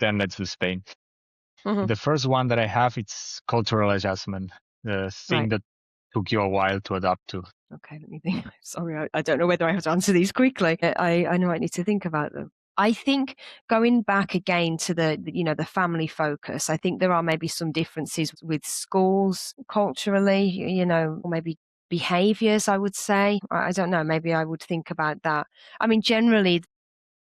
then let's do Spain. Mhm. The first one that I have, it's cultural adjustment, the thing Right. that took you a while to adapt to. Okay, let me think. Sorry, I don't know whether I have to answer these quickly. I know I need to think about them. I think going back again to the family focus, I think there are maybe some differences with schools culturally, or maybe behaviors, I would say. I don't know, maybe I would think about that. I mean, generally,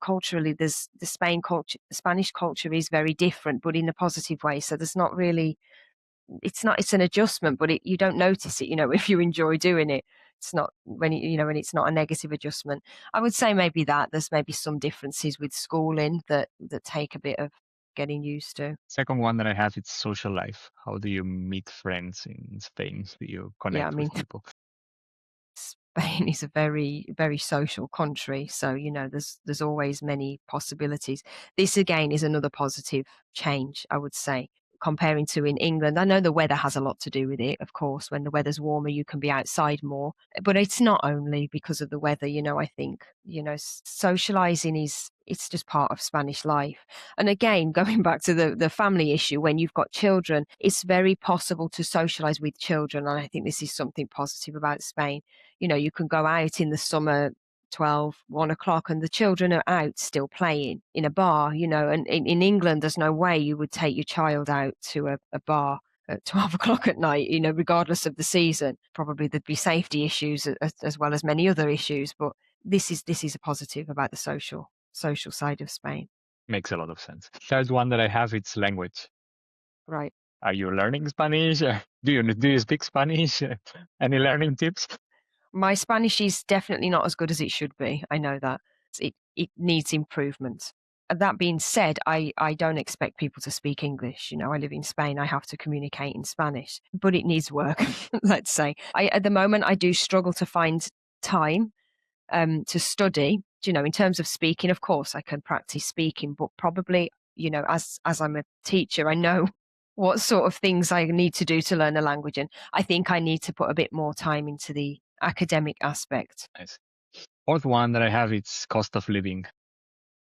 culturally, there's the Spanish culture is very different, but in a positive way. So there's not really, it's an adjustment, but you don't notice it, if you enjoy doing it. It's not when it's not a negative adjustment. I would say maybe that there's maybe some differences with schooling that take a bit of getting used to. Second one that I have, it's social life. How do you meet friends in Spain? Do you Yeah, I connect mean, with people? Spain is a very, very social country, so there's always many possibilities. This again is another positive change, I would say, comparing to in England. I know the weather has a lot to do with it, of course. When the weather's warmer, you can be outside more, but it's not only because of the weather. I think socializing it's just part of Spanish life. And again, going back to the family issue, when you've got children, it's very possible to socialize with children, and I think this is something positive about Spain. You can go out in the summer 12, 1 o'clock, and the children are out still playing in a bar, and in England, there's no way you would take your child out to a bar at 12 o'clock at night, regardless of the season. Probably there'd be safety issues as well as many other issues, but this is a positive about the social side of Spain. Makes a lot of sense. Third one that I have, it's language. Right. Are you learning Spanish? Do you speak Spanish? Any learning tips? My Spanish is definitely not as good as it should be. I know that. It needs improvement. That being said, I don't expect people to speak English. I live in Spain. I have to communicate in Spanish, but it needs work, let's say. At the moment, I do struggle to find time to study. In terms of speaking, of course, I can practice speaking, but probably, as I'm a teacher, I know what sort of things I need to do to learn a language. And I think I need to put a bit more time into the academic aspect. Nice. Fourth one that I have, it's cost of living.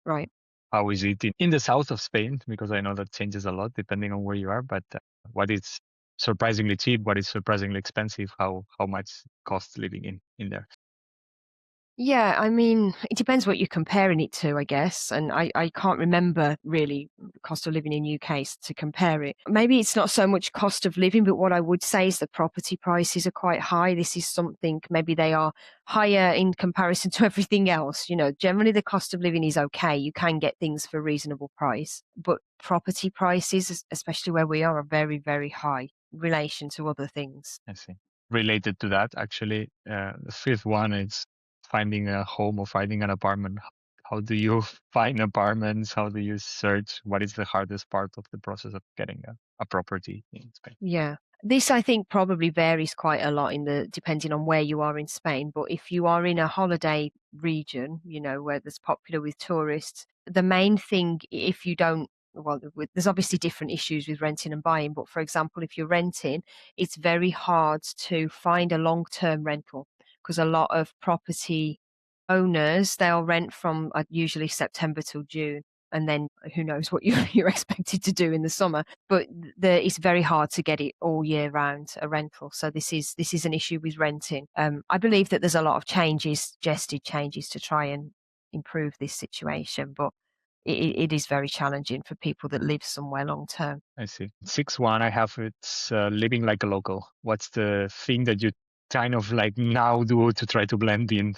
Right. How is it in the south of Spain? Because I know that changes a lot depending on where you are, but what is surprisingly cheap, what is surprisingly expensive, how much costs living in there? Yeah, I mean, it depends what you're comparing it to, I guess. And I can't remember really cost of living in UK to compare it. Maybe it's not so much cost of living, but what I would say is the property prices are quite high. This is something, maybe they are higher in comparison to everything else. Generally the cost of living is okay. You can get things for a reasonable price, but property prices, especially where we are very, very high in relation to other things. I see. Related to that, actually, the fifth one is finding a home or finding an apartment. How do you find apartments? How do you search? What is the hardest part of the process of getting a property in Spain? Yeah. This I think probably varies quite a lot depending on where you are in Spain. But if you are in a holiday region, where there's popular with tourists, the main thing, if you don't, well, there's obviously different issues with renting and buying. But for example, if you're renting, it's very hard to find a long-term rental because a lot of property owners, they'll rent from usually September till June. And then who knows what you're expected to do in the summer. But it's very hard to get it all year round, a rental. So this is an issue with renting. I believe that there's a lot of suggested changes to try and improve this situation, but it is very challenging for people that live somewhere long term. I see. Sixth one I have, it's living like a local. What's the thing that you kind of like now do to try to blend in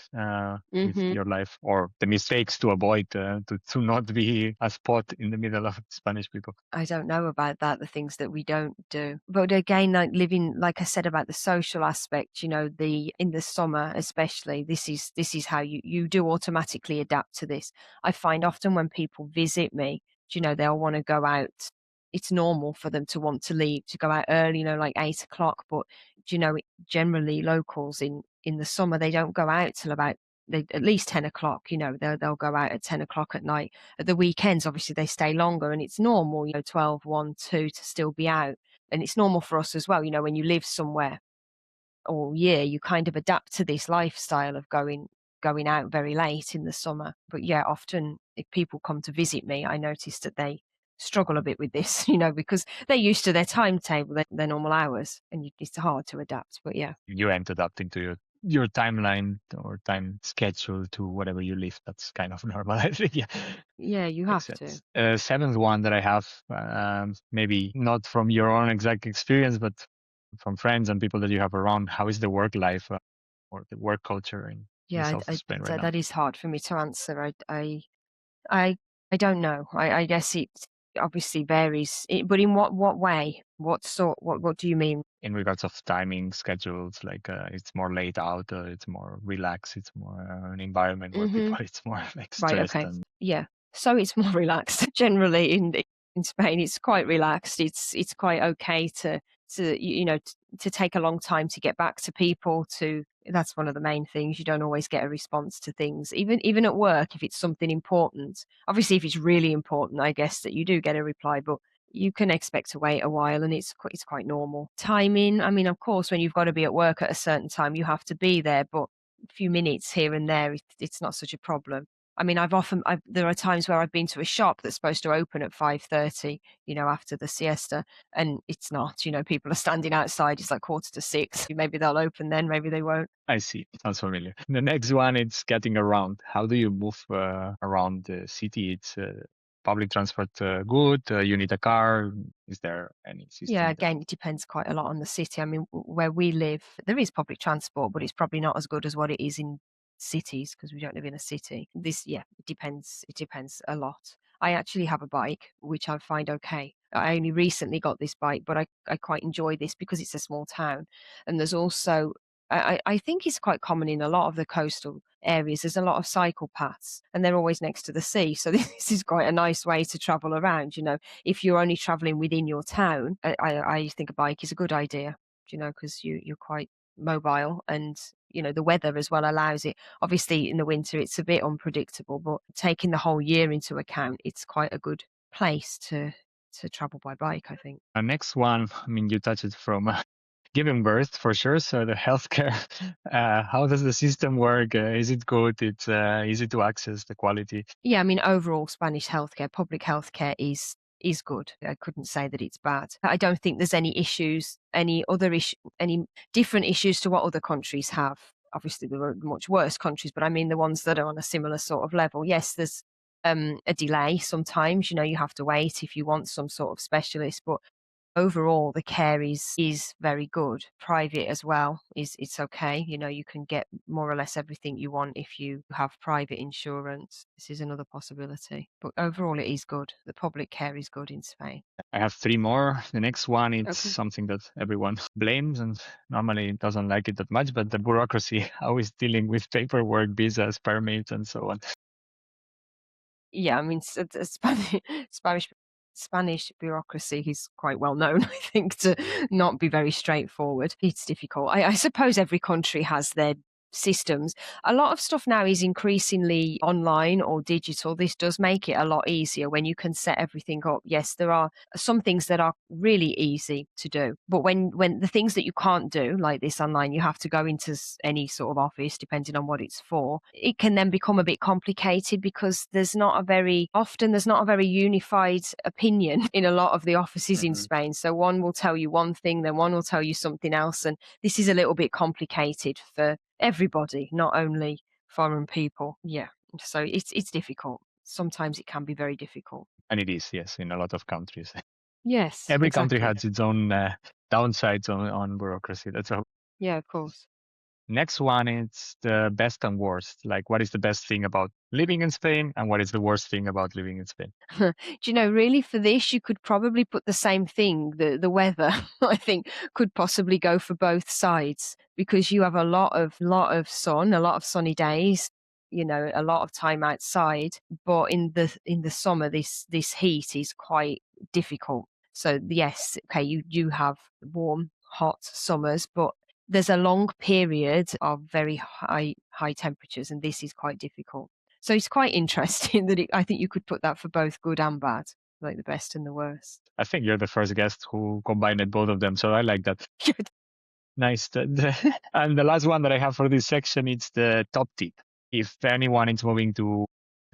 with Hmm. your life, or the mistakes to avoid to not be a spot in the middle of Spanish people? I don't know about that, the things that we don't do. But again, like living, like I said about the social aspect, in the summer especially, this is how you do automatically adapt to this. I find often when people visit me, they'll want to go out. It's normal for them to want to leave, to go out early, like 8 o'clock. But generally locals in the summer, they don't go out till about at least 10 o'clock. They'll go out at 10 o'clock at night. At the weekends, obviously, they stay longer, and it's normal, 12, 1, 2 to still be out. And it's normal for us as well. When you live somewhere all year, you kind of adapt to this lifestyle of going out very late in the summer. But yeah, often if people come to visit me, I notice that struggle a bit with this, because they're used to their timetable, their normal hours, and it's hard to adapt. But yeah, You end adapting to your timeline or time schedule to whatever you live. That's kind of normal, I think. Yeah, yeah, you makes have sense. to. Seventh one that I have, maybe not from your own exact experience, but from friends and people that you have around. How is the work life or the work culture in the Yeah, south of Spain right now? that is hard for me to answer. I, I don't know. I guess it obviously varies, but in what way? What do you mean? In regards of timing schedules, like it's more laid out, it's more relaxed, it's more an environment where people Hmm. it's more like Right. stressed Okay. and Yeah. So it's more relaxed generally in Spain. It's quite relaxed. It's quite okay to take a long time to get back to people. That's one of the main things. You don't always get a response to things, even at work if it's something important. Obviously, if it's really important, I guess that you do get a reply, but you can expect to wait a while, and it's quite normal. Timing. I mean, of course, when you've got to be at work at a certain time, you have to be there, but a few minutes here and there, it's not such a problem. I mean, there are times where I've been to a shop that's supposed to open at 5:30, after the siesta, and it's not. People are standing outside. It's like 5:45. Maybe they'll open then, maybe they won't. I see. Sounds familiar. The next one, it's getting around. How do you move around the city? It's public transport good? You need a car? Is there any Yeah, system that again, it depends quite a lot on the city. I mean, where we live, there is public transport, but it's probably not as good as what it is in cities because we don't live in a city. Yeah, it depends. It depends a lot. I actually have a bike, which I find okay. I only recently got this bike, but I quite enjoy this because it's a small town. And there's also, I think it's quite common in a lot of the coastal areas. There's a lot of cycle paths and they're always next to the sea. So this is quite a nice way to travel around, if you're only traveling within your town, I think a bike is a good idea, because you're quite mobile and the weather as well allows it. Obviously, in the winter, it's a bit unpredictable, but taking the whole year into account, it's quite a good place to travel by bike, I think. next one, I mean, you touched it from giving birth for sure. So the healthcare, how does the system work? Is it good? It's easy to access the quality. Yeah, I mean, overall, Spanish healthcare, public healthcare is good. I couldn't say that it's bad. I don't think there's any issues, any different issues to what other countries have. Obviously, there are much worse countries, but I mean the ones that are on a similar sort of level. Yes, there's a delay sometimes. You have to wait if you want some sort of specialist, but overall the care is very good. Private as well it's okay. You can get more or less everything you want if you have private insurance. This is another possibility, but overall it is good. The public care is good in Spain. I have three more. The next one, it's Okay. something that everyone blames and normally doesn't like it that much, but the bureaucracy, always dealing with paperwork, visas, permits, and so on. Yeah, I mean, Spanish Spanish bureaucracy is quite well known, I think, to not be very straightforward. It's difficult. I suppose every country has their systems. A lot of stuff now is increasingly online or digital. This does make it a lot easier when you can set everything up. Yes, there are some things that are really easy to do, but when the things that you can't do, like this online, you have to go into any sort of office, depending on what it's for. It can then become a bit complicated because there's not a very unified opinion in a lot of the offices in Mhm. Spain. So one will tell you one thing, then one will tell you something else, and this is a little bit complicated for everybody, not only foreign people. Yeah. So it's difficult. Sometimes it can be very difficult. And it is, yes, in a lot of countries. Yes, Every country exactly. has its own downsides on bureaucracy. That's all. Yeah, of course. Next one is the best and worst. Like, what is the best thing about living in Spain, and what is the worst thing about living in Spain? Do really for this, you could probably put the same thing. The weather, I think, could possibly go for both sides because you have a lot of sun, a lot of sunny days. A lot of time outside. But in the summer, this heat is quite difficult. So yes, okay, you do have warm, hot summers, but there's a long period of very high temperatures, and this is quite difficult. So it's quite interesting that I think you could put that for both good and bad, like the best and the worst. I think you're the first guest who combined both of them, so I like that. Good. Nice. And the last one that I have for this section is the top tip. If anyone is moving to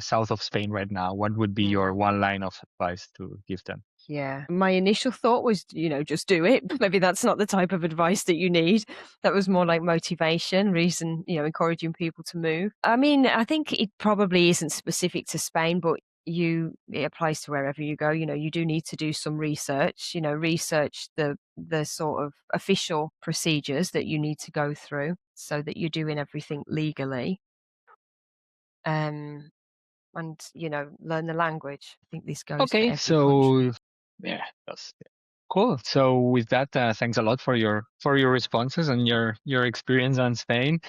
south of Spain right now, what would be Mm. your one line of advice to give them? Yeah. My initial thought was, just do it. Maybe that's not the type of advice that you need. That was more like motivation, reason, encouraging people to move. I mean, I think it probably isn't specific to Spain, but it applies to wherever you go. You do need to do some research, research the sort of official procedures that you need to go through so that you're doing everything legally. Um and learn the language. I think this goes for Okay, every country. so yeah, that's cool. So with that, thanks a lot for your responses and your experience on Spain.